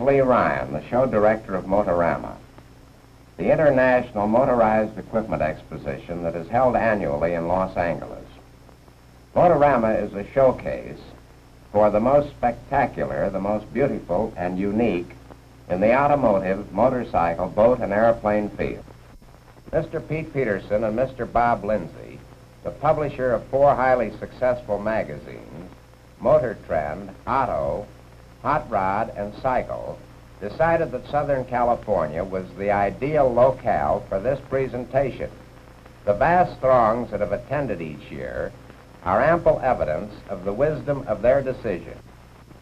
Lee Ryan, the show director of Motorama. The International Motorized Equipment Exposition that is held annually in Los Angeles. Motorama is a showcase for the most spectacular, the most beautiful, and unique in the automotive, motorcycle, boat, and airplane field. Mr. Pete Petersen and Mr. Bob Lindsay, the publisher of 4 highly successful magazines, Motor Trend, Auto, Hot Rod, and Cycle, decided that Southern California was the ideal locale for this presentation. The vast throngs that have attended each year are ample evidence of the wisdom of their decision.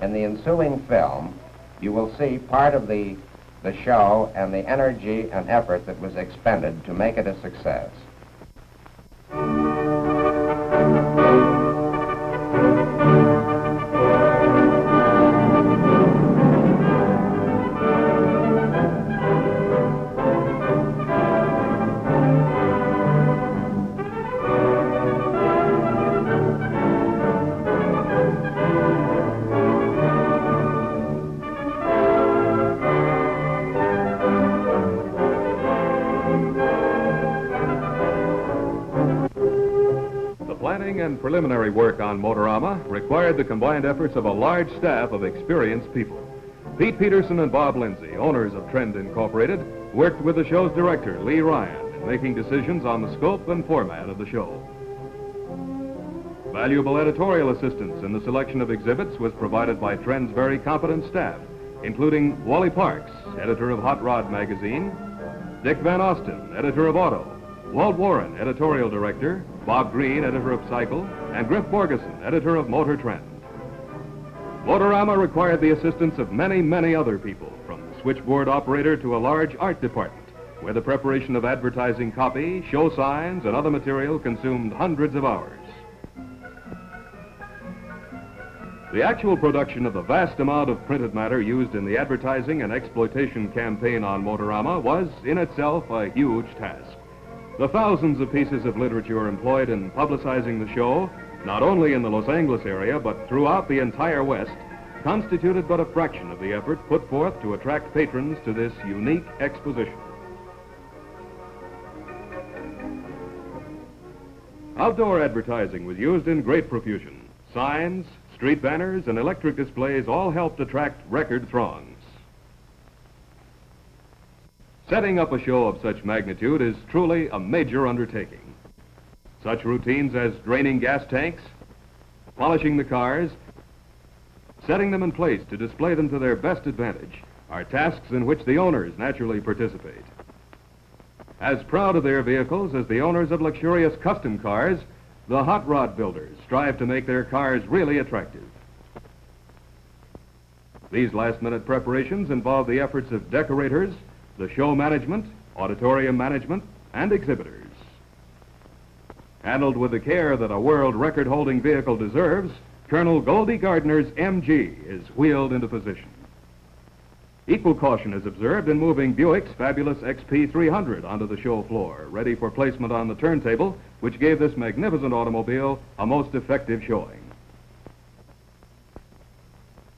In the ensuing film, you will see part of the show and the energy and effort that was expended to make it a success. And preliminary work on Motorama required the combined efforts of a large staff of experienced people. Pete Petersen and Bob Lindsay, owners of Trend Incorporated, worked with the show's director, Lee Ryan, in making decisions on the scope and format of the show. Valuable editorial assistance in the selection of exhibits was provided by Trend's very competent staff, including Wally Parks, editor of Hot Rod magazine, Dick Van Osten, editor of Auto, Walt Warren, editorial director, Bob Green, editor of Cycle, and Griff Borgeson, editor of Motor Trend. Motorama required the assistance of many, many other people, from the switchboard operator to a large art department, where the preparation of advertising copy, show signs, and other material consumed hundreds of hours. The actual production of the vast amount of printed matter used in the advertising and exploitation campaign on Motorama was, in itself, a huge task. The thousands of pieces of literature employed in publicizing the show, not only in the Los Angeles area, but throughout the entire West, constituted but a fraction of the effort put forth to attract patrons to this unique exposition. Outdoor advertising was used in great profusion. Signs, street banners, and electric displays all helped attract record throngs. Setting up a show of such magnitude is truly a major undertaking. Such routines as draining gas tanks, polishing the cars, setting them in place to display them to their best advantage are tasks in which the owners naturally participate. As proud of their vehicles as the owners of luxurious custom cars, the hot rod builders strive to make their cars really attractive. These last-minute preparations involve the efforts of decorators, the show management, auditorium management, and exhibitors. Handled with the care that a world record-holding vehicle deserves, Colonel Goldie Gardner's MG is wheeled into position. Equal caution is observed in moving Buick's fabulous XP300 onto the show floor, ready for placement on the turntable, which gave this magnificent automobile a most effective showing.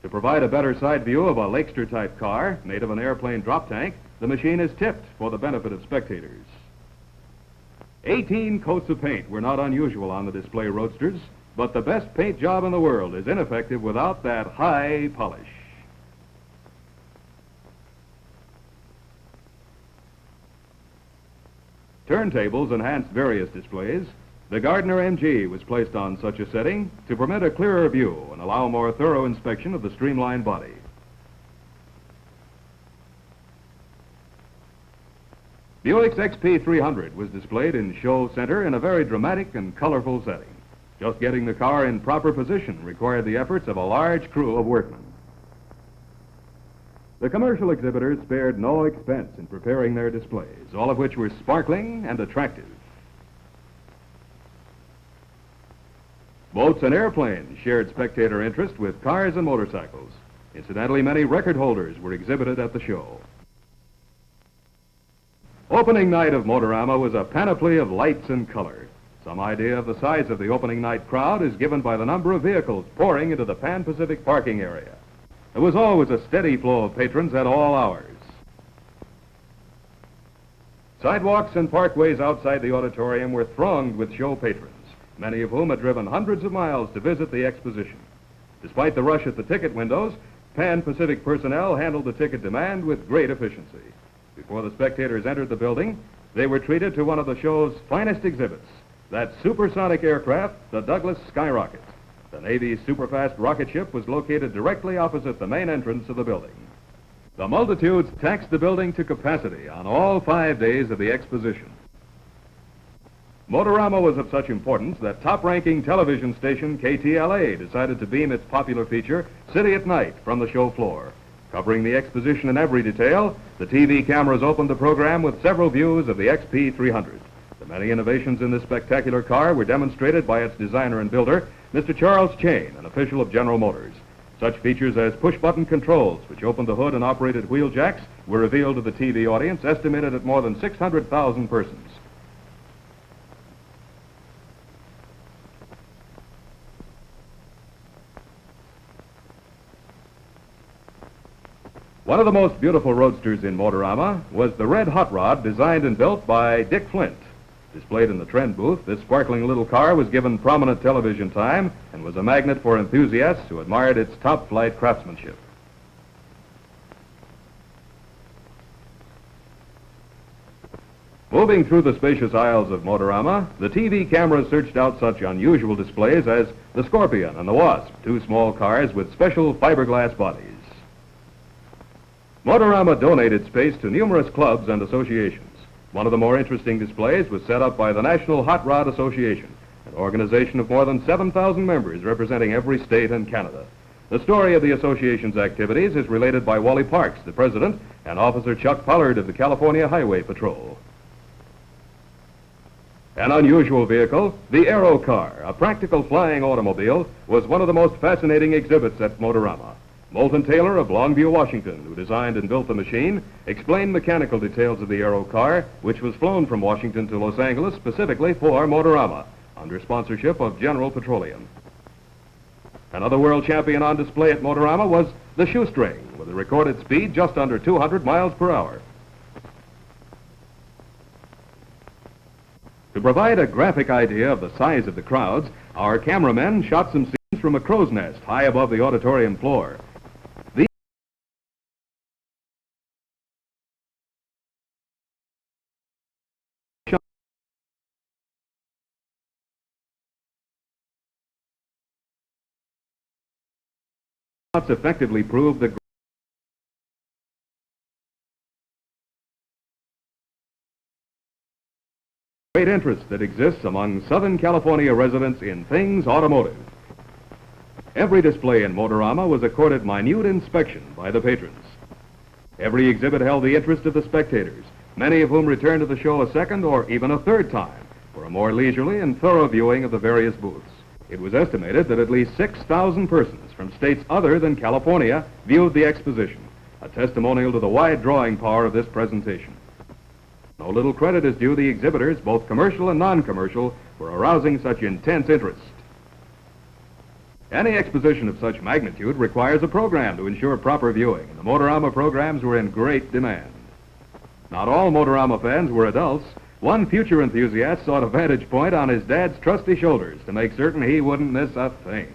To provide a better side view of a Lakester-type car made of an airplane drop tank, the machine is tipped for the benefit of spectators. 18 coats of paint were not unusual on the display roadsters, but the best paint job in the world is ineffective without that high polish. Turntables enhanced various displays. The Gardner MG was placed on such a setting to permit a clearer view and allow more thorough inspection of the streamlined body. Buick's XP300 was displayed in Show Center in a very dramatic and colorful setting. Just getting the car in proper position required the efforts of a large crew of workmen. The commercial exhibitors spared no expense in preparing their displays, all of which were sparkling and attractive. Boats and airplanes shared spectator interest with cars and motorcycles. Incidentally, many record holders were exhibited at the show. Opening night of Motorama was a panoply of lights and color. Some idea of the size of the opening night crowd is given by the number of vehicles pouring into the Pan Pacific parking area. There was always a steady flow of patrons at all hours. Sidewalks and parkways outside the auditorium were thronged with show patrons, many of whom had driven hundreds of miles to visit the exposition. Despite the rush at the ticket windows, Pan Pacific personnel handled the ticket demand with great efficiency. Before the spectators entered the building, they were treated to one of the show's finest exhibits, that supersonic aircraft, the Douglas Skyrocket. The Navy's superfast rocket ship was located directly opposite the main entrance of the building. The multitudes taxed the building to capacity on all 5 days of the exposition. Motorama was of such importance that top-ranking television station KTLA decided to beam its popular feature, City at Night, from the show floor. Covering the exposition in every detail, the TV cameras opened the program with several views of the XP300. The many innovations in this spectacular car were demonstrated by its designer and builder, Mr. Charles Chain, an official of General Motors. Such features as push-button controls, which opened the hood and operated wheel jacks, were revealed to the TV audience, estimated at more than 600,000 persons. One of the most beautiful roadsters in Motorama was the red hot rod designed and built by Dick Flint. Displayed in the trend booth, this sparkling little car was given prominent television time and was a magnet for enthusiasts who admired its top-flight craftsmanship. Moving through the spacious aisles of Motorama, the TV cameras searched out such unusual displays as the Scorpion and the Wasp, two small cars with special fiberglass bodies. Motorama donated space to numerous clubs and associations. One of the more interesting displays was set up by the National Hot Rod Association, an organization of more than 7,000 members representing every state in Canada. The story of the association's activities is related by Wally Parks, the president, and Officer Chuck Pollard of the California Highway Patrol. An unusual vehicle, the Aero Car, a practical flying automobile, was one of the most fascinating exhibits at Motorama. Moulton Taylor of Longview, Washington, who designed and built the machine, explained mechanical details of the Aero Car, which was flown from Washington to Los Angeles specifically for Motorama, under sponsorship of General Petroleum. Another world champion on display at Motorama was the Shoestring, with a recorded speed just under 200 miles per hour. To provide a graphic idea of the size of the crowds, our cameramen shot some scenes from a crow's nest high above the auditorium floor. Shots effectively proved the great interest that exists among Southern California residents in things automotive. Every display in Motorama was accorded minute inspection by the patrons. Every exhibit held the interest of the spectators, many of whom returned to the show a second or even a third time for a more leisurely and thorough viewing of the various booths. It was estimated that at least 6,000 persons from states other than California viewed the exposition, a testimonial to the wide drawing power of this presentation. No little credit is due the exhibitors, both commercial and non-commercial, for arousing such intense interest. Any exposition of such magnitude requires a program to ensure proper viewing, and the Motorama programs were in great demand. Not all Motorama fans were adults. One future enthusiast sought a vantage point on his dad's trusty shoulders to make certain he wouldn't miss a thing.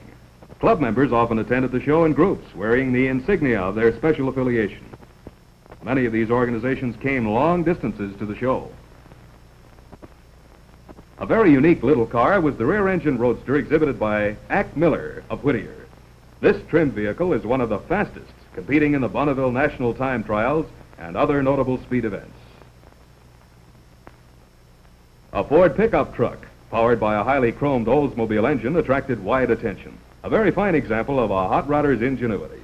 Club members often attended the show in groups, wearing the insignia of their special affiliation. Many of these organizations came long distances to the show. A very unique little car was the rear-engine roadster exhibited by Ack Miller of Whittier. This trim vehicle is one of the fastest, competing in the Bonneville National Time Trials and other notable speed events. A Ford pickup truck, powered by a highly chromed Oldsmobile engine, attracted wide attention. A very fine example of a hot rodder's ingenuity.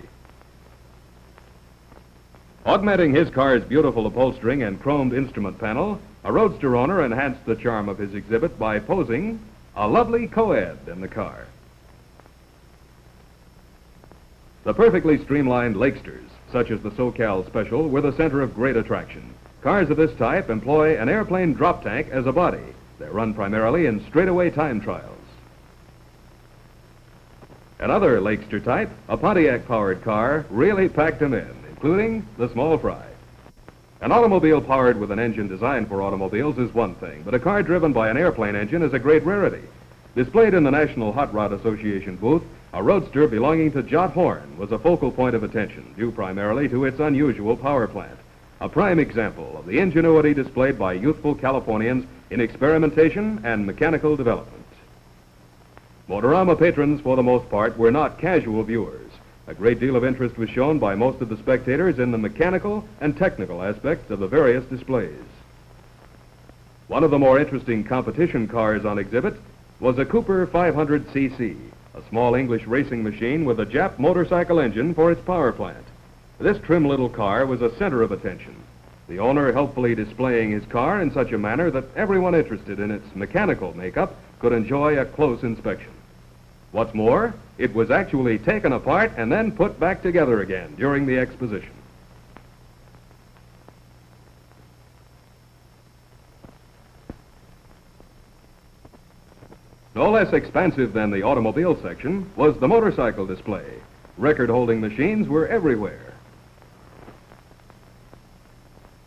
Augmenting his car's beautiful upholstering and chromed instrument panel, a roadster owner enhanced the charm of his exhibit by posing a lovely co-ed in the car. The perfectly streamlined Lakesters, such as the SoCal Special, were the center of great attraction. Cars of this type employ an airplane drop tank as a body. They're run primarily in straightaway time trials. Another Lakester type, a Pontiac-powered car, really packed them in, including the small fry. An automobile powered with an engine designed for automobiles is one thing, but a car driven by an airplane engine is a great rarity. Displayed in the National Hot Rod Association booth, a roadster belonging to Jot Horn was a focal point of attention, due primarily to its unusual power plant. A prime example of the ingenuity displayed by youthful Californians in experimentation and mechanical development. Motorama patrons, for the most part, were not casual viewers. A great deal of interest was shown by most of the spectators in the mechanical and technical aspects of the various displays. One of the more interesting competition cars on exhibit was a Cooper 500cc, a small English racing machine with a Jap motorcycle engine for its power plant. This trim little car was a center of attention, the owner helpfully displaying his car in such a manner that everyone interested in its mechanical makeup could enjoy a close inspection. What's more, it was actually taken apart and then put back together again during the exposition. No less expansive than the automobile section was the motorcycle display. Record-holding machines were everywhere.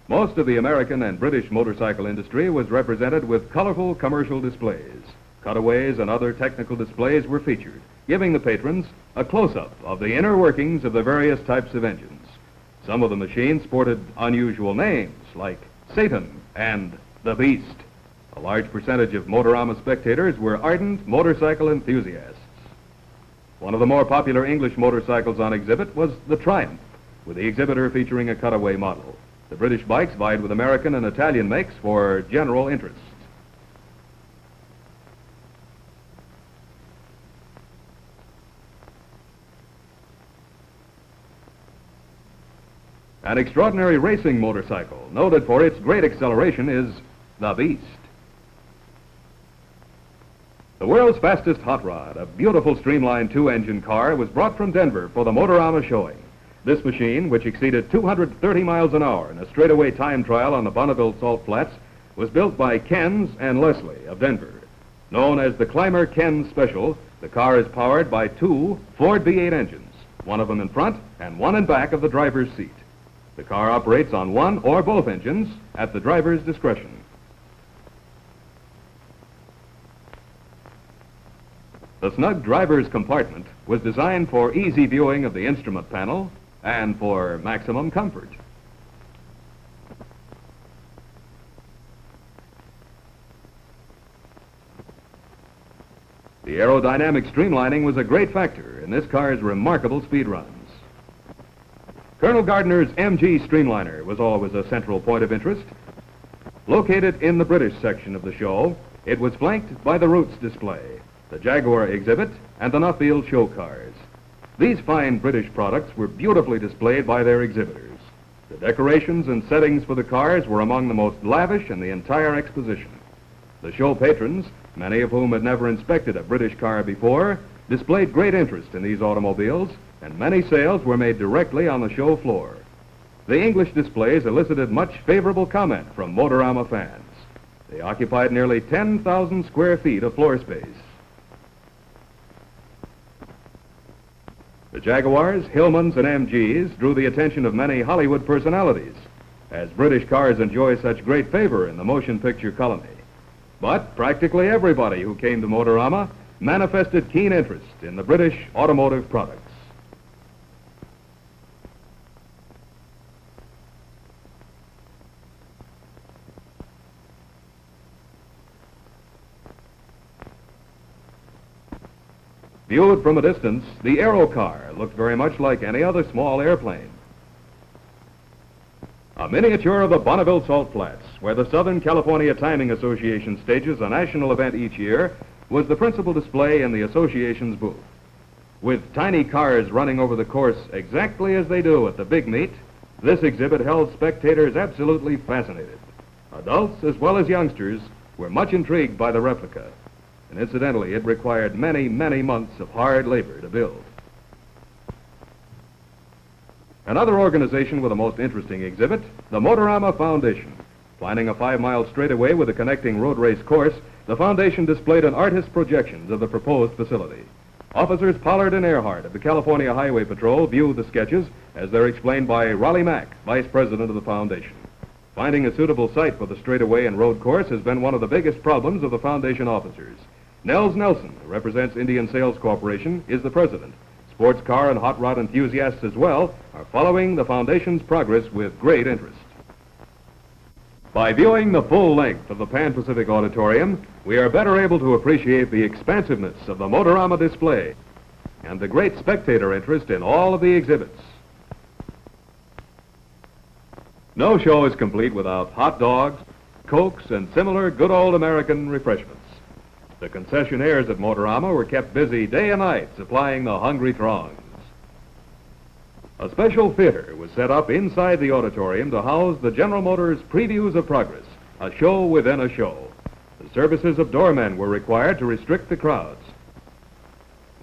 Most of the American and British motorcycle industry was represented with colorful commercial displays. Cutaways and other technical displays were featured, giving the patrons a close-up of the inner workings of the various types of engines. Some of the machines sported unusual names like Satan and the Beast. A large percentage of Motorama spectators were ardent motorcycle enthusiasts. One of the more popular English motorcycles on exhibit was the Triumph, with the exhibitor featuring a cutaway model. The British bikes vied with American and Italian makes for general interest. An extraordinary racing motorcycle, noted for its great acceleration, is the Beast. The world's fastest hot rod, a beautiful streamlined two-engine car, was brought from Denver for the Motorama showing. This machine, which exceeded 230 miles an hour in a straightaway time trial on the Bonneville Salt Flats, was built by Ken's and Leslie of Denver. Known as the Climber Ken Special, the car is powered by two Ford V8 engines, one of them in front and one in back of the driver's seat. The car operates on one or both engines at the driver's discretion. The snug driver's compartment was designed for easy viewing of the instrument panel and for maximum comfort. The aerodynamic streamlining was a great factor in this car's remarkable speed runs. Colonel Gardner's MG Streamliner was always a central point of interest. Located in the British section of the show, it was flanked by the Roots display, the Jaguar exhibit, and the Nuffield show cars. These fine British products were beautifully displayed by their exhibitors. The decorations and settings for the cars were among the most lavish in the entire exposition. The show patrons, many of whom had never inspected a British car before, displayed great interest in these automobiles, and many sales were made directly on the show floor. The English displays elicited much favorable comment from Motorama fans. They occupied nearly 10,000 square feet of floor space. The Jaguars, Hillmans, and MGs drew the attention of many Hollywood personalities, as British cars enjoy such great favor in the motion picture colony. But practically everybody who came to Motorama manifested keen interest in the British automotive products. Viewed from a distance, the Aero car looked very much like any other small airplane. A miniature of the Bonneville Salt Flats, where the Southern California Timing Association stages a national event each year, was the principal display in the association's booth. With tiny cars running over the course exactly as they do at the big meet, this exhibit held spectators absolutely fascinated. Adults as well as youngsters were much intrigued by the replica. And incidentally, it required many, many months of hard labor to build. Another organization with a most interesting exhibit, the Motorama Foundation. Planning a 5-mile straightaway with a connecting road race course, the foundation displayed an artist's projections of the proposed facility. Officers Pollard and Earhart of the California Highway Patrol view the sketches as they're explained by Raleigh Mack, Vice President of the Foundation. Finding a suitable site for the straightaway and road course has been one of the biggest problems of the Foundation officers. Nels Nelson, who represents Indian Sales Corporation, is the president. Sports car and hot rod enthusiasts as well are following the Foundation's progress with great interest. By viewing the full length of the Pan Pacific Auditorium, we are better able to appreciate the expansiveness of the Motorama display and the great spectator interest in all of the exhibits. No show is complete without hot dogs, Cokes, and similar good old American refreshments. The concessionaires at Motorama were kept busy day and night supplying the hungry throngs. A special theater was set up inside the auditorium to house the General Motors Previews of Progress, a show within a show. The services of doormen were required to restrict the crowds.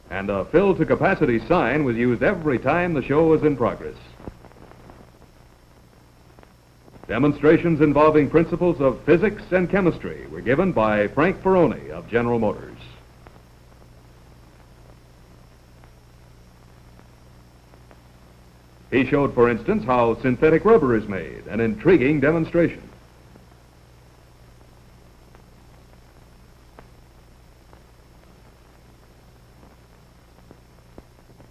And a fill-to-capacity sign was used every time the show was in progress. Demonstrations involving principles of physics and chemistry were given by Frank Ferroni of General Motors. He showed, for instance, how synthetic rubber is made, an intriguing demonstration.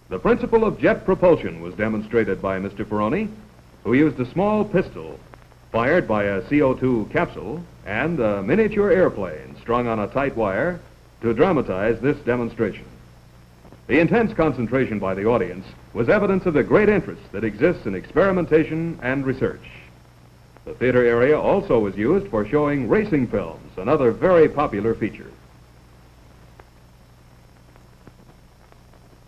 The principle of jet propulsion was demonstrated by Mr. Ferroni, who used a small pistol fired by a CO2 capsule and a miniature airplane strung on a tight wire to dramatize this demonstration. The intense concentration by the audience was evidence of the great interest that exists in experimentation and research. The theater area also was used for showing racing films, another very popular feature.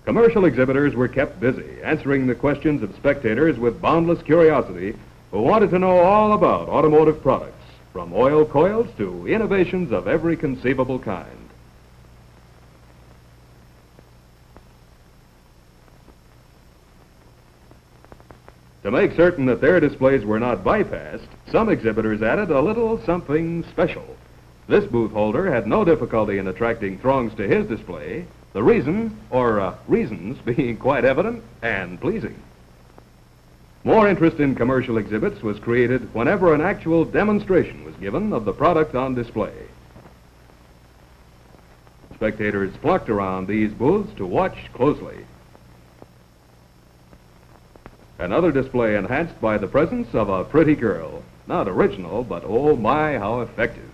Commercial exhibitors were kept busy answering the questions of spectators with boundless curiosity who wanted to know all about automotive products, from oil coils to innovations of every conceivable kind. To make certain that their displays were not bypassed, some exhibitors added a little something special. This booth holder had no difficulty in attracting throngs to his display, the reason, or reasons, being quite evident and pleasing. More interest in commercial exhibits was created whenever an actual demonstration was given of the product on display. Spectators flocked around these booths to watch closely. Another display enhanced by the presence of a pretty girl. Not original, but oh my, how effective.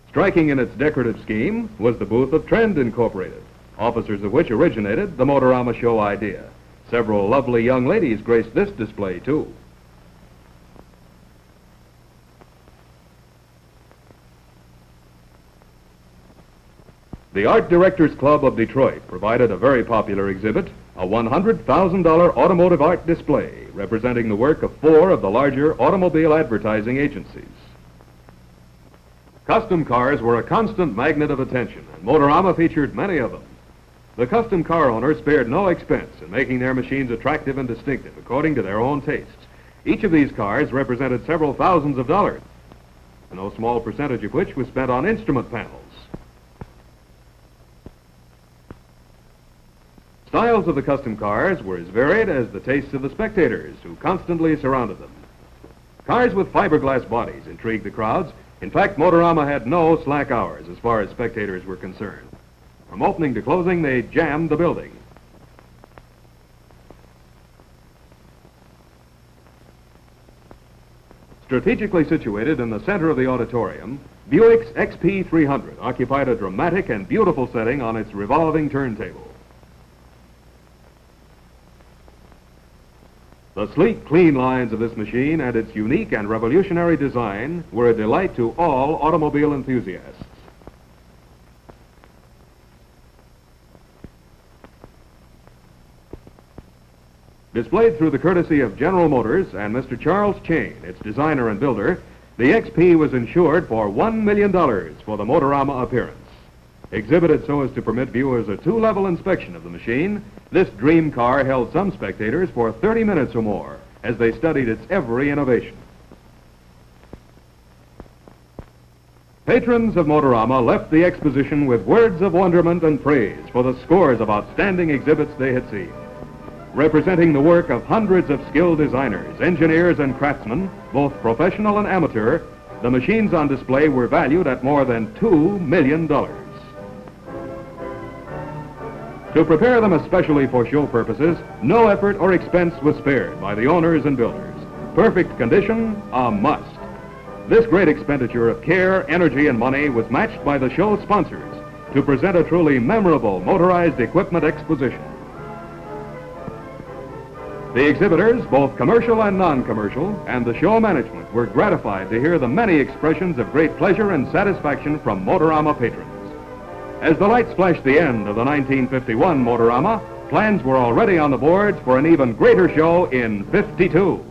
Striking in its decorative scheme was the booth of Trend Incorporated, officers of which originated the Motorama show idea. Several lovely young ladies graced this display, too. The Art Directors Club of Detroit provided a very popular exhibit, a $100,000 automotive art display representing the work of 4 of the larger automobile advertising agencies. Custom cars were a constant magnet of attention, and Motorama featured many of them. The custom car owners spared no expense in making their machines attractive and distinctive according to their own tastes. Each of these cars represented several thousands of dollars, no small percentage of which was spent on instrument panels. Styles of the custom cars were as varied as the tastes of the spectators who constantly surrounded them. Cars with fiberglass bodies intrigued the crowds. In fact, Motorama had no slack hours as far as spectators were concerned. From opening to closing, they jammed the building. Strategically situated in the center of the auditorium, Buick's XP300 occupied a dramatic and beautiful setting on its revolving turntable. The sleek, clean lines of this machine and its unique and revolutionary design were a delight to all automobile enthusiasts. Displayed through the courtesy of General Motors and Mr. Charles Chain, its designer and builder, the XP was insured for $1 million for the Motorama appearance. Exhibited so as to permit viewers a 2-level inspection of the machine, this dream car held some spectators for 30 minutes or more as they studied its every innovation. Patrons of Motorama left the exposition with words of wonderment and praise for the scores of outstanding exhibits they had seen. Representing the work of hundreds of skilled designers, engineers, and craftsmen, both professional and amateur, the machines on display were valued at more than $2 million. To prepare them especially for show purposes, no effort or expense was spared by the owners and builders. Perfect condition, a must. This great expenditure of care, energy, and money was matched by the show sponsors to present a truly memorable motorized equipment exposition. The exhibitors, both commercial and non-commercial, and the show management were gratified to hear the many expressions of great pleasure and satisfaction from Motorama patrons. As the lights flashed the end of the 1951 Motorama, plans were already on the boards for an even greater show in '52.